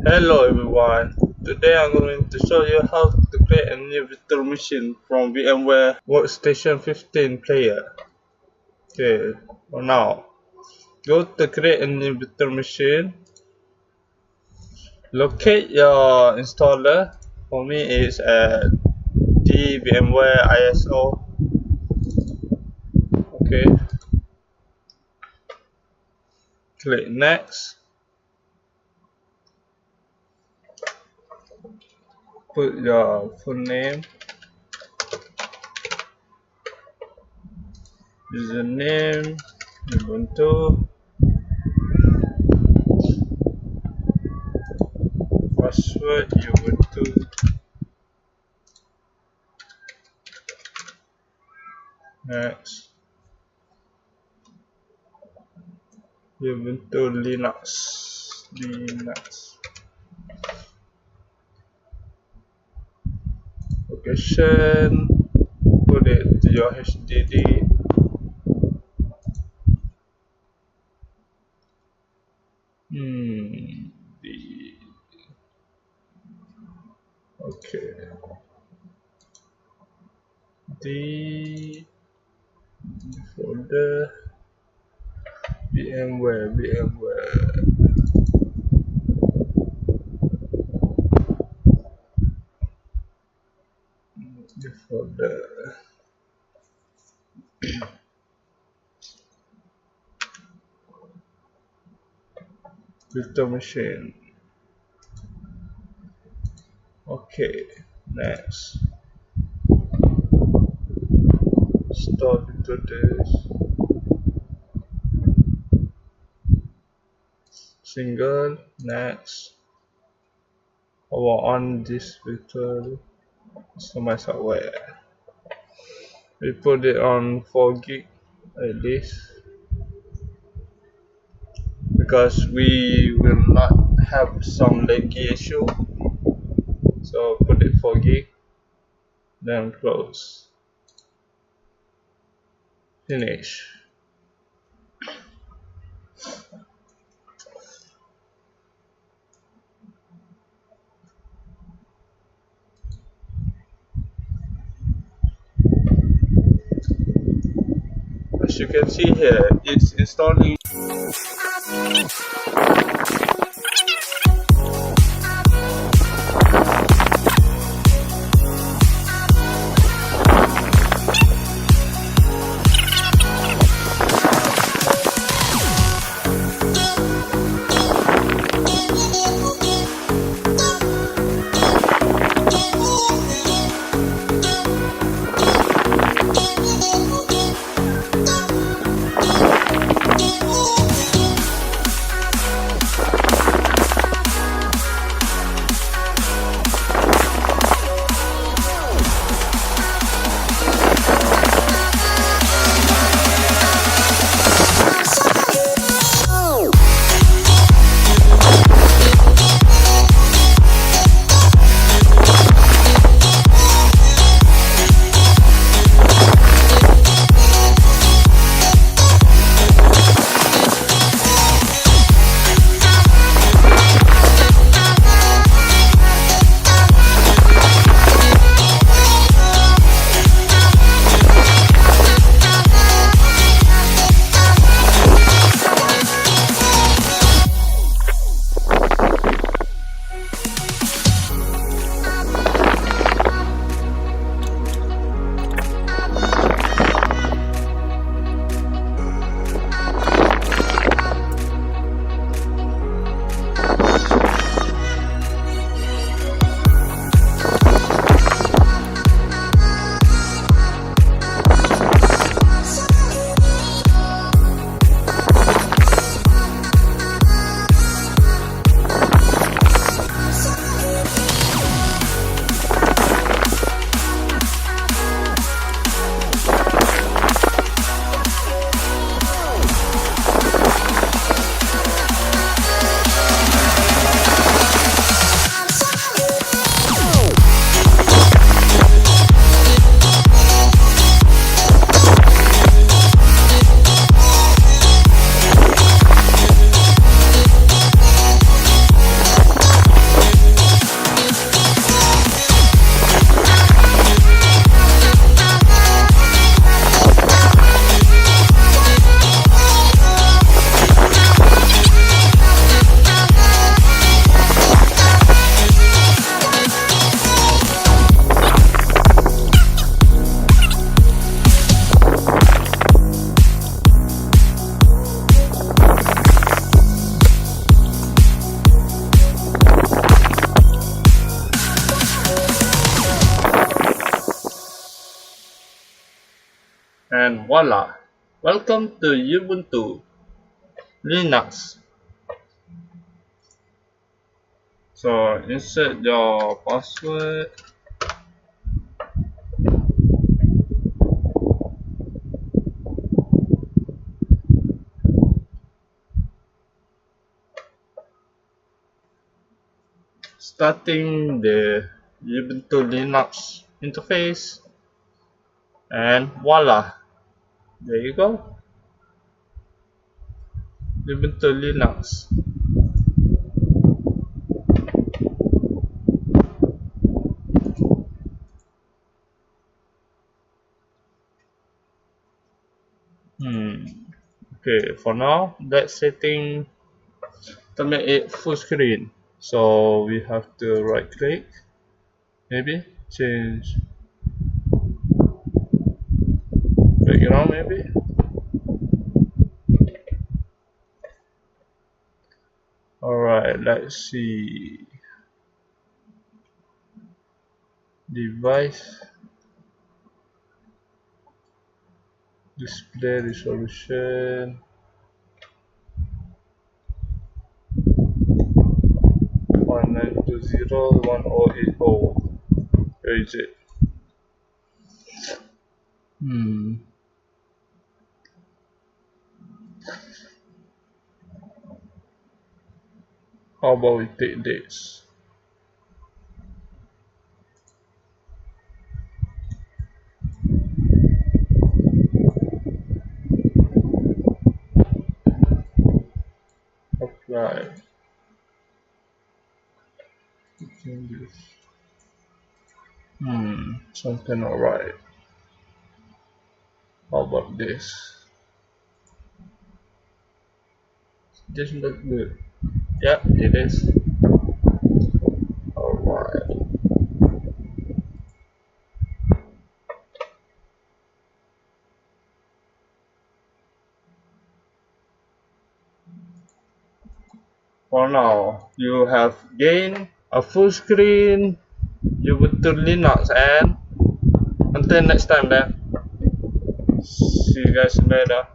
Hello everyone, today I'm going to show you how to create a new virtual machine from VMware Workstation 15 player. Okay, for now, go to create a new virtual machine, locate your installer. For me it's at the VMware ISO. Okay, click next, put your full name, username, ubuntu, password ubuntu, next, ubuntu linux, location, put it to your HDD, okay, the folder, VMware, the folder, virtual machine. Okay, next, install into this, single, next, on this virtual customize hardware. We put it on 4 gig at least, because we will not have some laggy issue. So put it 4 gig, then close, finish. As you can see here, it's installing. and voila, welcome to Ubuntu Linux. So insert your password. Starting the Ubuntu Linux interface, and voila, there you go, Ubuntu Linux. Okay, for now let's setting to make it full screen. So we have to right click, maybe change background, maybe. Alright, let's see. Device, display resolution, 19201080. Where is it? How about we take this? Apply. Changes. Something alright. How about this? This look good. Yeah, it is. Alright. For now, you have gained a full screen Ubuntu Linux, and until next time then, see you guys later.